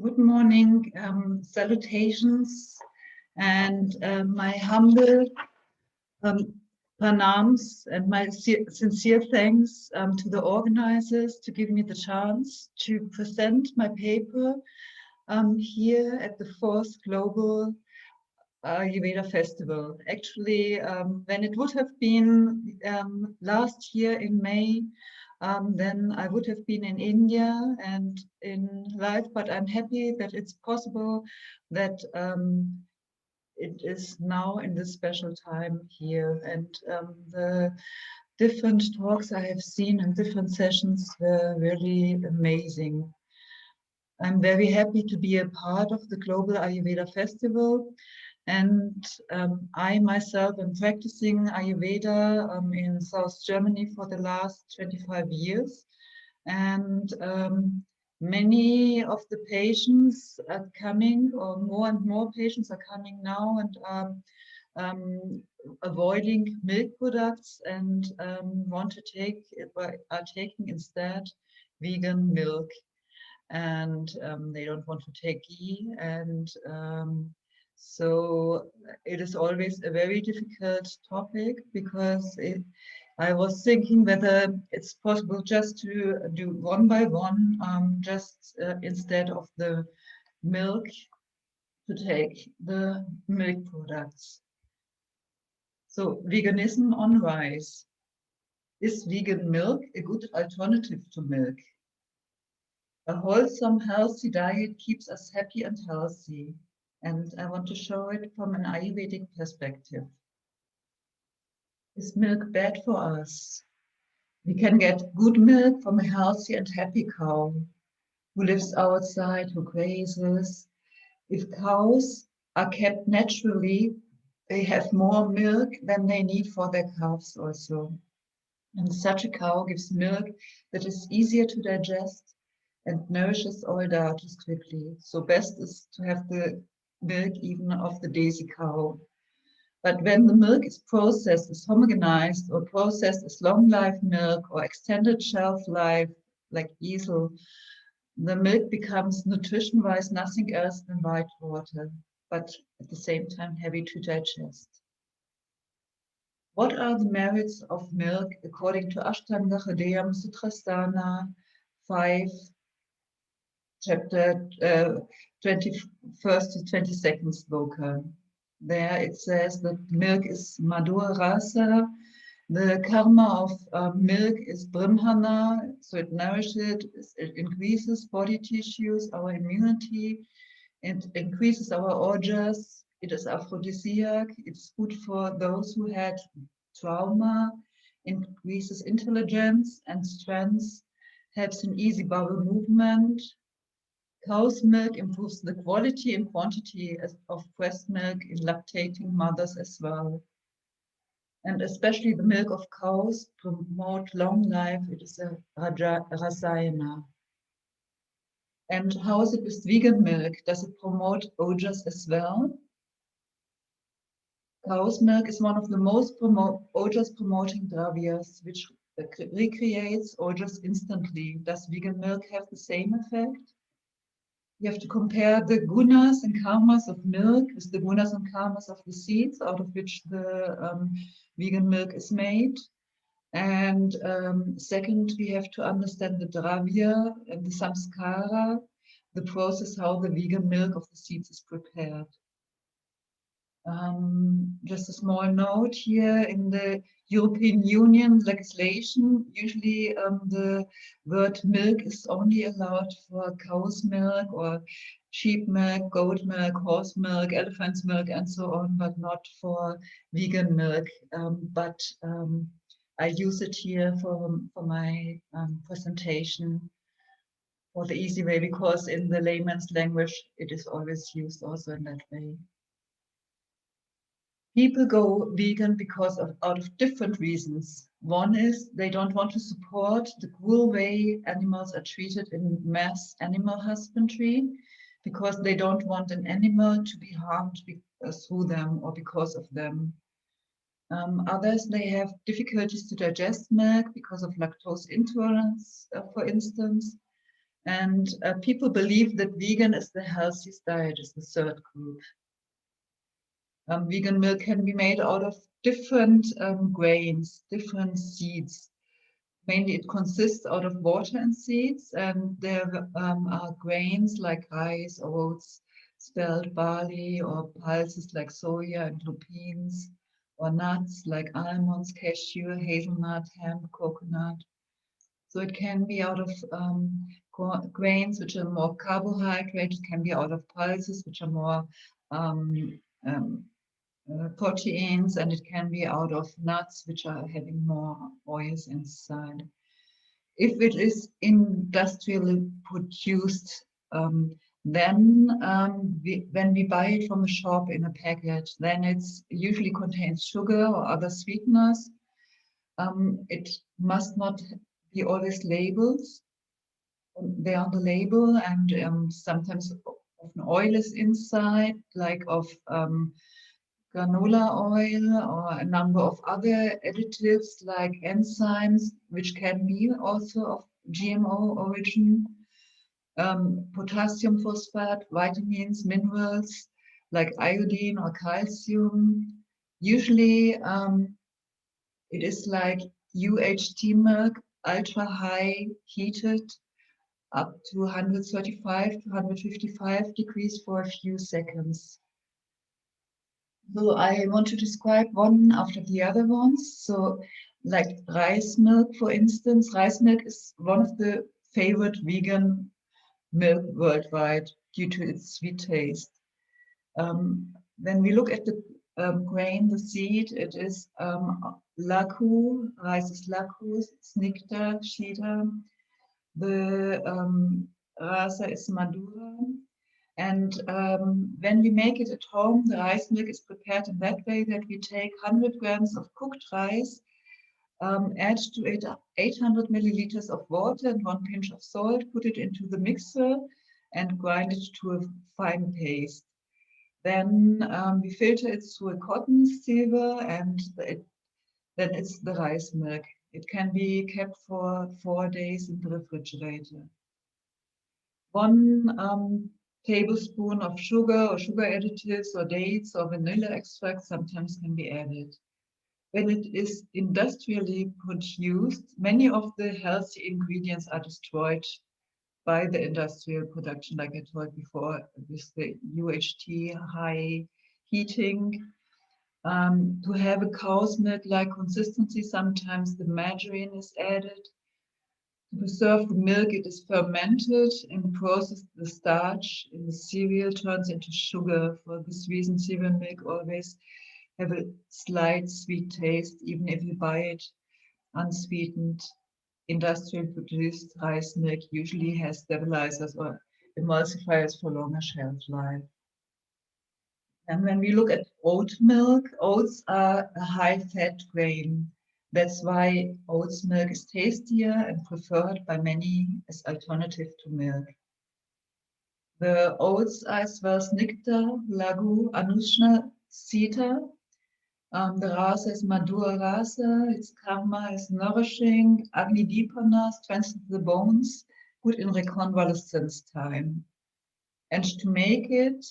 Good morning, salutations, and my humble pranams and my sincere thanks to the organizers to give me the chance to present my paper here at the 4th Global Ayurveda Festival. Actually, when it would have been last year in May, then I would have been in India and in life, but I'm happy that it's possible that it is now in this special time here. And the different talks I have seen and different sessions were really amazing. I'm very happy to be a part of the Global Ayurveda Festival. And I myself am practicing Ayurveda in South Germany for the last 25 years. And many of the patients are coming, or more and more patients are coming now and are avoiding milk products and want to take, are taking instead vegan milk. And they don't want to take ghee. And so it is always a very difficult topic, because I was thinking whether it's possible just to do one by one, just instead of the milk, to take the milk products. So veganism on rise. Is vegan milk a good alternative to milk? A wholesome, healthy diet keeps us happy and healthy. And I want to show it from an Ayurvedic perspective. Is milk bad for us? We can get good milk from a healthy and happy cow who lives outside, who grazes. If cows are kept naturally, they have more milk than they need for their calves also. And such a cow gives milk that is easier to digest and nourishes all darters quickly. So best is to have the milk even of the daisy cow. But when the milk is processed as homogenized, or processed as long life milk or extended shelf life like easel, the milk becomes nutrition-wise nothing else than white water, but at the same time heavy to digest. What are the merits of milk according to Ashtanga Hrdaya Sutrasthana 5, chapter 21st to 22nd sloka? There it says that milk is Madhura Rasa. The karma of milk is Brahmana, so it nourishes, it increases body tissues, our immunity, it increases our ojas, it is aphrodisiac, it's good for those who had trauma, increases intelligence and strength, helps in easy bowel movement. Cow's milk improves the quality and quantity of breast milk in lactating mothers as well. And especially the milk of cows promote long life. It is a rasayana. And how is it with vegan milk? Does it promote ojas as well? Cow's milk is one of the most ojas promoting dravyas, which recreates ojas instantly. Does vegan milk have the same effect? You have to compare the gunas and karmas of milk with the gunas and karmas of the seeds out of which the vegan milk is made. And second, we have to understand the dravya and the samskara, the process how the vegan milk of the seeds is prepared. Just a small note here, in the European Union legislation, usually the word milk is only allowed for cow's milk or sheep milk, goat milk, horse milk, elephant's milk, and so on, but not for vegan milk. But I use it here for my presentation for the easy way, because in the layman's language, it is always used also in that way. People go vegan because out of different reasons. One is they don't want to support the cruel way animals are treated in mass animal husbandry, because they don't want an animal to be harmed through them or because of them. Others, they have difficulties to digest milk because of lactose intolerance, for instance. And people believe that vegan is the healthiest diet, is the third group. Vegan milk can be made out of different grains, different seeds. Mainly it consists out of water and seeds, and there are grains like rice, oats, spelt barley, or pulses like soya and lupines, or nuts like almonds, cashew, hazelnut, hemp, coconut. So it can be out of grains which are more carbohydrate. It can be out of pulses which are more um, um, proteins, and it can be out of nuts which are having more oils inside. If it is industrially produced, then when we buy it from a shop in a package, then it usually contains sugar or other sweeteners. It must not be always labeled. They're on the label, and sometimes often oil is inside, like of granola oil or a number of other additives like enzymes, which can be also of GMO origin, potassium phosphate, vitamins, minerals like iodine or calcium. Usually it is like UHT milk, ultra high heated up to 135 to 155 degrees for a few seconds. So I want to describe one after the other ones. So like rice milk, for instance, rice milk is one of the favorite vegan milk worldwide due to its sweet taste. When we look at the grain, the seed, it is laku, rice is laku, snicta, shida. The rasa is madura. And when we make it at home, the rice milk is prepared in that way that we take 100 grams of cooked rice, add to it 800 milliliters of water and 1 pinch of salt, put it into the mixer and grind it to a fine paste. Then we filter it through a cotton sieve, and then it's the rice milk. It can be kept for 4 days in the refrigerator. 1 tablespoon of sugar or sugar additives or dates or vanilla extract sometimes can be added. When it is industrially produced, many of the healthy ingredients are destroyed by the industrial production, like I told before, with the UHT high heating. To have a cow's milk-like consistency, sometimes the margarine is added. To preserve the milk, it is fermented. In the process, the starch in the cereal turns into sugar. For this reason, cereal milk always have a slight sweet taste, even if you buy it unsweetened. Industrial produced rice milk usually has stabilizers or emulsifiers for longer shelf life. And when we look at oat milk, oats are a high-fat grain. That's why oats milk is tastier and preferred by many as alternative to milk. The oats are as well Snicta, Lagu, Anushna, Sita. The rasa is Madhura rasa. Its karma is nourishing. Agni Dipana strengthens the bones, good in reconvalescence time. And to make it,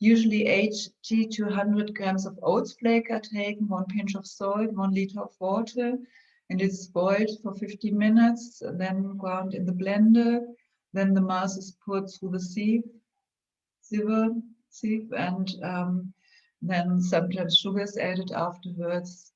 usually 80 to 100 grams of oats flake are taken, 1 pinch of salt, 1 liter of water, and it's boiled for 15 minutes, then ground in the blender. Then the mass is put through the sieve, and then sometimes sugar is added afterwards.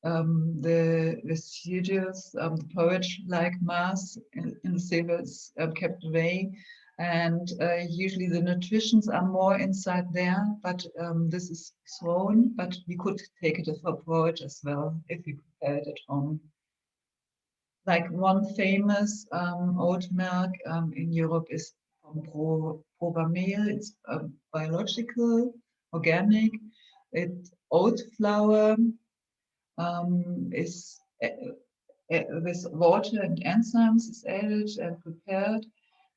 The residuals, the porridge-like mass in the sieve is kept away. And usually the nutritions are more inside there, but this is thrown, but we could take it as a porridge as well if we prepare it at home. Like one famous oat milk in Europe is from Probamel. It's biological, organic. It's oat flour is with water and enzymes is added and prepared.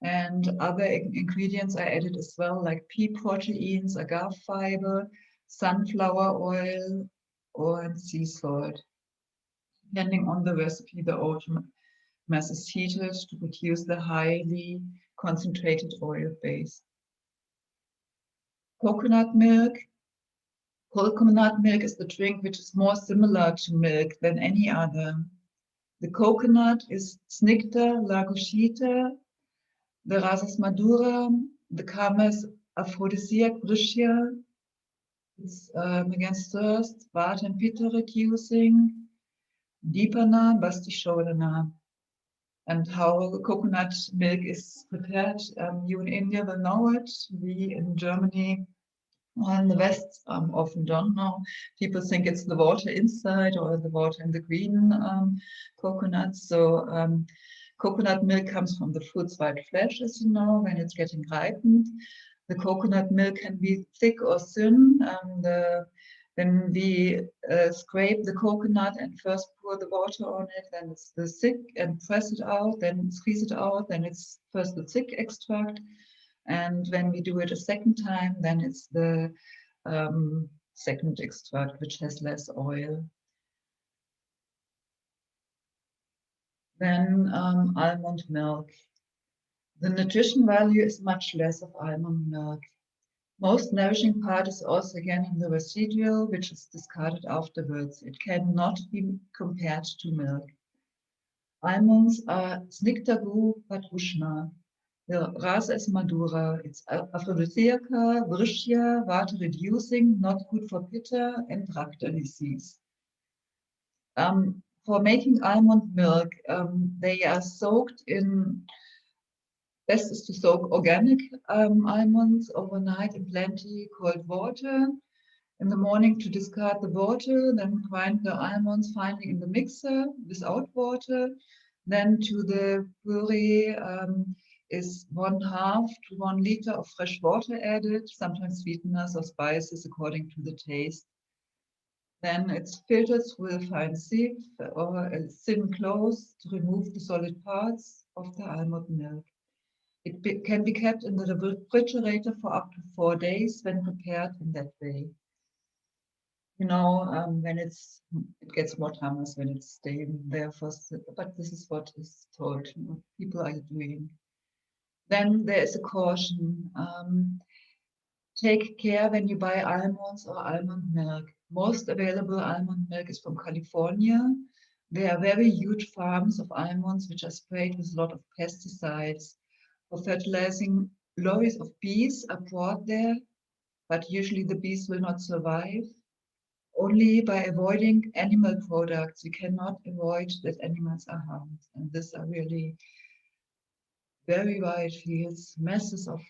And other ingredients are added as well, like pea proteins, agave fiber, sunflower oil, or sea salt. Depending on the recipe, the oat Mass is heated to produce the highly concentrated oil base. Coconut milk. Coconut milk is the drink which is more similar to milk than any other. The coconut is Snicta lagoshita, the Rosas madura, the Camas aphrodisiac Briscia. It's against thirst, vata and pitta reducing, Dipana, Bastisholana. And how coconut milk is prepared, you in India will know it. We in Germany or in the West often don't know. People think it's the water inside or the water in the green coconut. So coconut milk comes from the fruit's white flesh, as you know, when it's getting ripened. The coconut milk can be thick or thin. When we scrape the coconut and first pour the water on it, then it's the thick, and press it out, then squeeze it out, then it's first the thick extract. And when we do it a second time, then it's the second extract, which has less oil. Then almond milk. The nutrition value is much less of almond milk. Most nourishing part is also again in the residual, which is discarded afterwards. It cannot be compared to milk. Almonds are Snictago Patrushna. The Rasa is Madura. It's aphrodisiaca, Briscia, water reducing, not good for pitta and Rakta disease. For making almond milk, they are soaked in. Best is to soak organic almonds overnight in plenty cold water. In the morning to discard the water, then grind the almonds finely in the mixer without water. Then to the puree is 1/2 to 1 liter of fresh water added, sometimes sweeteners or spices according to the taste. Then it's filtered through a fine sieve or a thin cloth to remove the solid parts of the almond milk. It can be kept in the refrigerator for up to 4 days when prepared in that way. You know, when it gets more tamas when it's staying there for, but this is what is told, what people are doing. Then there is a caution. Take care when you buy almonds or almond milk. Most available almond milk is from California. There are very huge farms of almonds which are sprayed with a lot of pesticides. For fertilizing, lorries of bees are brought there, but usually the bees will not survive. Only by avoiding animal products, we cannot avoid that animals are harmed. And these are really very wide fields, masses of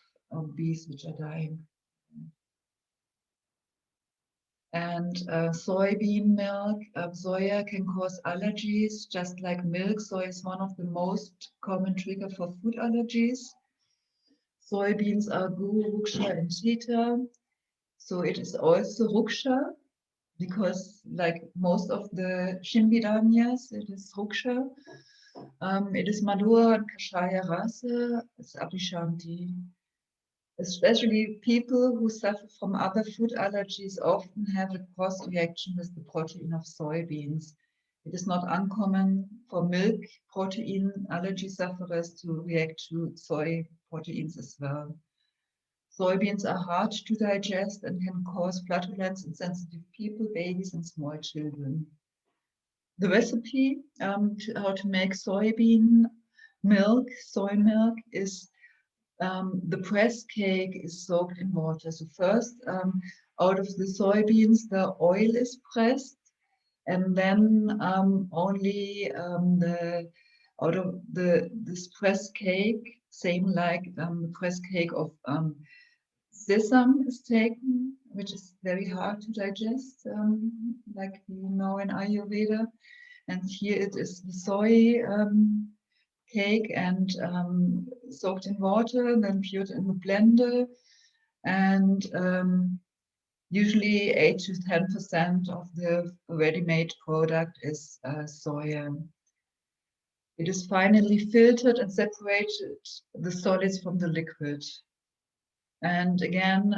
bees which are dying. And soybean milk, soya can cause allergies, just like milk. Soy is one of the most common trigger for food allergies. Soybeans are gu, ruksha, and shita. So it is also ruksha, because like most of the Shimbidanyas, it is ruksha. It is madura and kashaya rasa, it's abhishanti. Especially people who suffer from other food allergies often have a cross reaction with the protein of soybeans. It is not uncommon for milk protein allergy sufferers to react to soy proteins as well. Soybeans are hard to digest and can cause flatulence in sensitive people, babies, and small children. The recipe how to make soybean milk, soy milk, is the press cake is soaked in water. So first, out of the soybeans, the oil is pressed, and then only out of this press cake, same like the press cake of sesame is taken, which is very hard to digest, like we know in Ayurveda. And here it is the soy cake and soaked in water, then put in the blender. And usually 8 to 10% of the ready-made product is soya. It is finally filtered and separated the solids from the liquid. And again,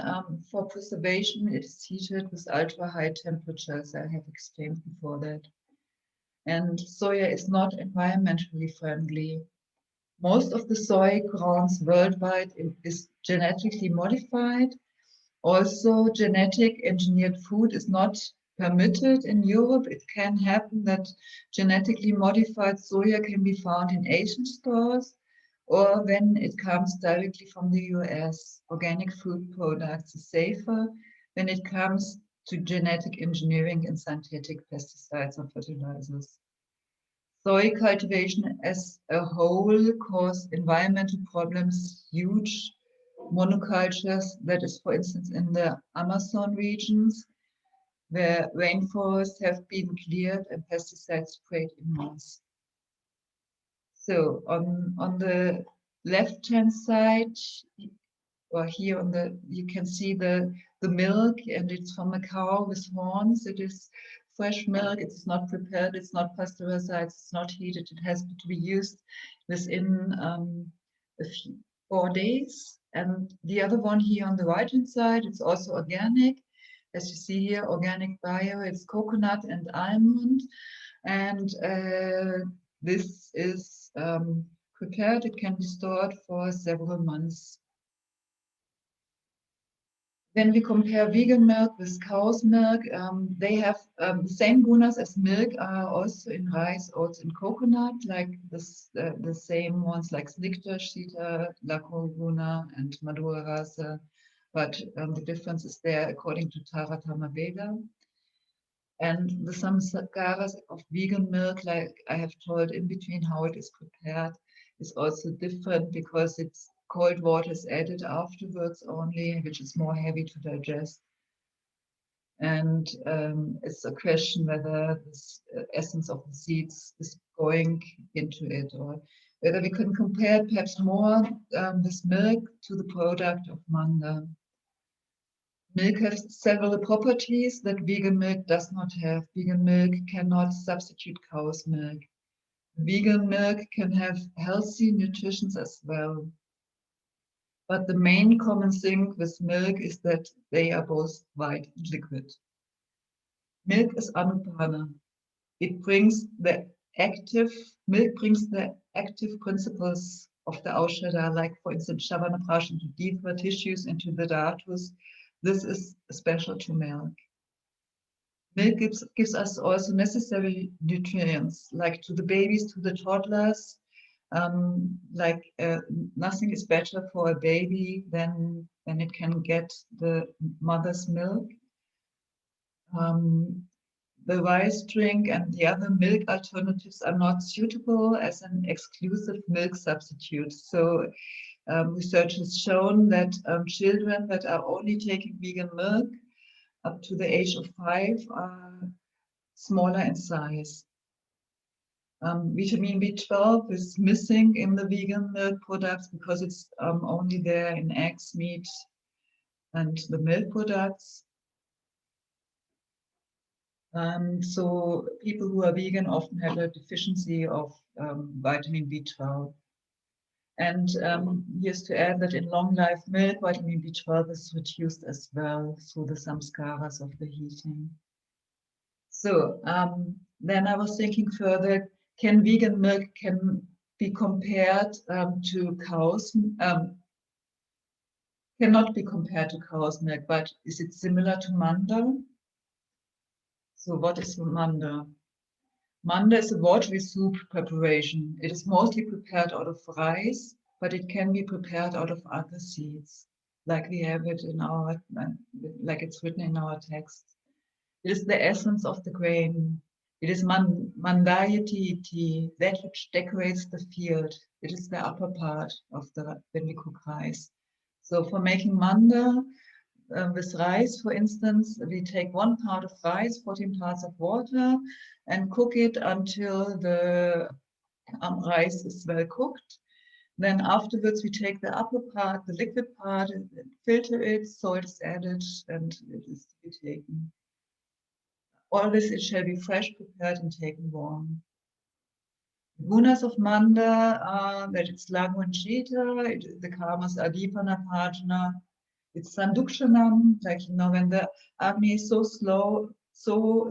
for preservation, it is heated with ultra high temperatures. I have explained before that. And soya is not environmentally friendly. Most of the soy grounds worldwide is genetically modified. Also, genetic engineered food is not permitted in Europe. It can happen that genetically modified soya can be found in Asian stores, or when it comes directly from the US. Organic food products is safer when it comes to genetic engineering and synthetic pesticides or fertilizers. Soy cultivation as a whole cause environmental problems, huge monocultures, that is, for instance, in the Amazon regions, where rainforests have been cleared and pesticides sprayed in mass. So on the left-hand side, or here on the, you can see the milk, and it's from a cow with horns. It is fresh milk. It's not prepared. It's not pasteurized. It's not heated. It has to be used within a few 4 days. And the other one here on the right-hand side, it's also organic. As you see here, organic bio. It's coconut and almond, and this is prepared. It can be stored for several months. When we compare vegan milk with cow's milk, they have the same gunas as milk are also in rice, oats, and coconut, like this, the same ones like Snicta, Shita, Lacro guna, and Madura Rasa. But the difference is there according to Taratama Veda. And the samskaras of vegan milk, like I have told in between how it is prepared, is also different because it's cold water is added afterwards only, which is more heavy to digest. And it's a question whether this essence of the seeds is going into it, or whether we can compare perhaps more this milk to the product of manga. Milk has several properties that vegan milk does not have. Vegan milk cannot substitute cow's milk. Vegan milk can have healthy nutrition as well. But the main common thing with milk is that they are both white and liquid. Milk is anupana. It brings the milk brings the active principles of the Aushadha, like for instance, Shavanaprash into deeper tissues, into the dhatus. This is special to milk. Milk gives us also necessary nutrients, like to the babies, to the toddlers. Nothing is better for a baby than it can get the mother's milk. The rice drink and the other milk alternatives are not suitable as an exclusive milk substitute. So research has shown that children that are only taking vegan milk up to the age of 5 are smaller in size. Vitamin B12 is missing in the vegan milk products because it's only there in eggs, meat, and the milk products. So people who are vegan often have a deficiency of vitamin B12. And here's to add that in long life milk, vitamin B12 is reduced as well through the samskaras of the heating. So then I was thinking further, can vegan milk be compared to cow's, cannot be compared to cow's milk, but is it similar to manda? So what is manda? Manda is a watery soup preparation. It is mostly prepared out of rice, but it can be prepared out of other seeds, like we have it in our, like it's written in our text. It is the essence of the grain. It is mandayati, that which decorates the field. It is the upper part of when we cook rice. So for making manda, with rice, for instance, we take 1 part of rice, 14 parts of water, and cook it until the rice is well cooked. Then afterwards, we take the upper part, the liquid part, and filter it, salt is added, and it is to be taken. Always it shall be fresh, prepared, and taken warm. Gunas of manda are that it's lagu and shita, the karmas are dipana, pajana. It's sandukshanam, like, when the Agni is so slow, so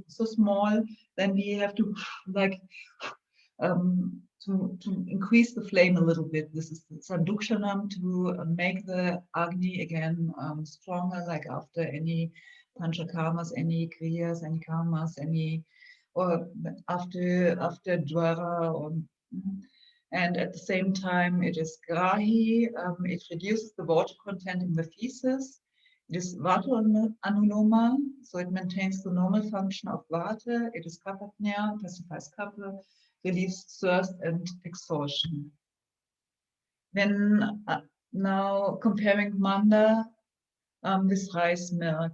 small, then we have to like to increase the flame a little bit. This is Sandukshanam, to make the Agni again stronger, like after any panchakarmas, any kriyas, any karmas, any, or after dwara, or, and at the same time it is grahi. It reduces the water content in the feces. It is vata anuloma, so it maintains the normal function of vata. It is kapapnya, pacifies kapha, relieves thirst and exhaustion. Then now comparing manda with rice milk.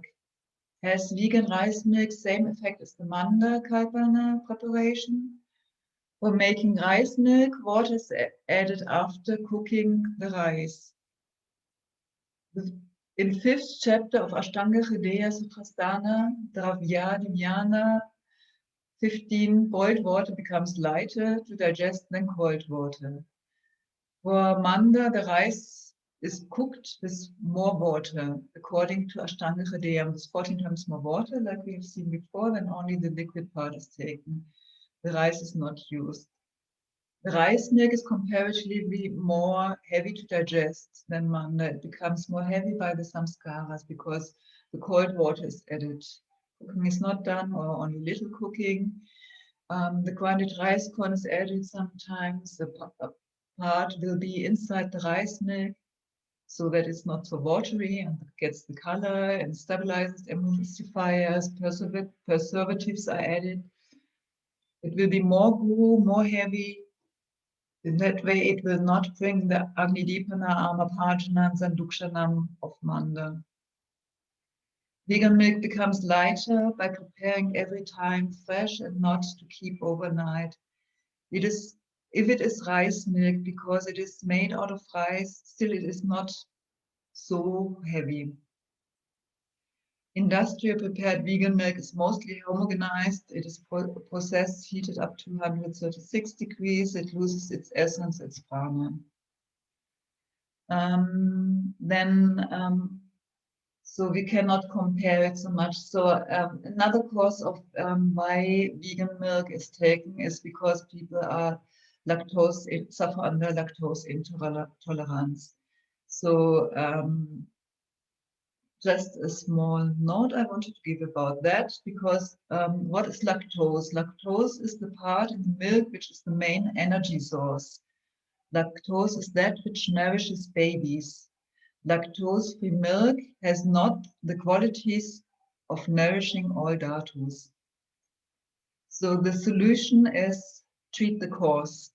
Has vegan rice milk same effect as the manda kalpana preparation? For making rice milk, water is added after cooking the rice. In 5th chapter of Ashtanga Hrdaya Sutrasthana, Dravya Dhyana 15, boiled water becomes lighter to digest than cold water. For manda, the rice is cooked with more water, according to Ashtanga Hrdaya, with 14 times more water, like we have seen before, then only the liquid part is taken. The rice is not used. The rice milk is comparatively more heavy to digest than manda. It becomes more heavy by the samskaras because the cold water is added. Cooking is not done, or only little cooking. The grounded rice corn is added sometimes. The part will be inside the rice milk, so that it's not so watery and gets the color and stabilizes. Emulsifiers, preservatives are added. It will be more guru, more heavy. In that way, it will not bring the Agnidipana, Amapajana, and Sandukshanam of manda. Vegan milk becomes lighter by preparing every time fresh and not to keep overnight. It is, if it is rice milk, because it is made out of rice, still it is not so heavy. Industrial prepared vegan milk is mostly homogenized. It is processed, heated up to 136 degrees. It loses its essence, its prana. So we cannot compare it so much. So another cause of why vegan milk is taken is because people are suffer under lactose intolerance. So just a small note I wanted to give about that, because what is lactose? Lactose is the part in the milk which is the main energy source. Lactose is that which nourishes babies. Lactose-free milk has not the qualities of nourishing all dhatus. So the solution is treat the cause.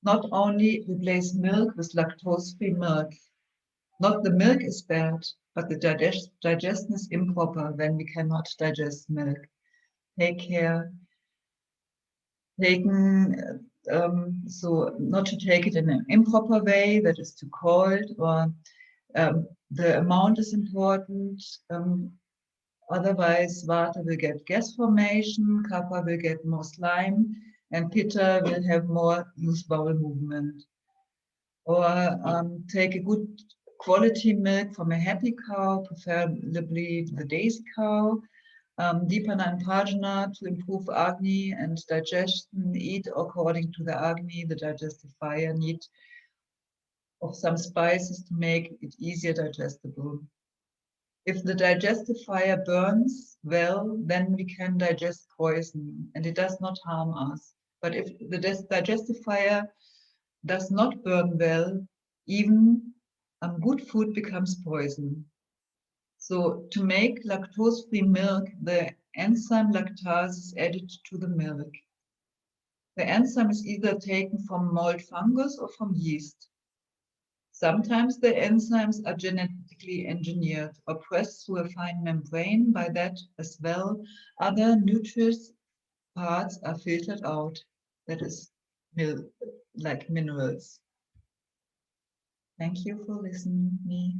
Not only replace milk with lactose-free milk. Not the milk is bad, but the digestion is improper when we cannot digest milk. Take care. So not to take it in an improper way, that is too cold, or the amount is important. Otherwise, vata will get gas formation, kapha will get more slime, and pitta will have more loose bowel movement. Or take a good quality milk from a happy cow, preferably the daisy cow. Dipana and Pajana to improve Agni and digestion. Eat according to the Agni, the digestive fire need of some spices to make it easier digestible. If the digestive fire burns well, then we can digest poison and it does not harm us. But if the digestive fire does not burn well, even good food becomes poison. So to make lactose-free milk, the enzyme lactase is added to the milk. The enzyme is either taken from mold fungus or from yeast. Sometimes the enzymes are genetically engineered or pressed through a fine membrane. By that as well, other nutritious parts are filtered out, that is, like minerals. Thank you for listening to me.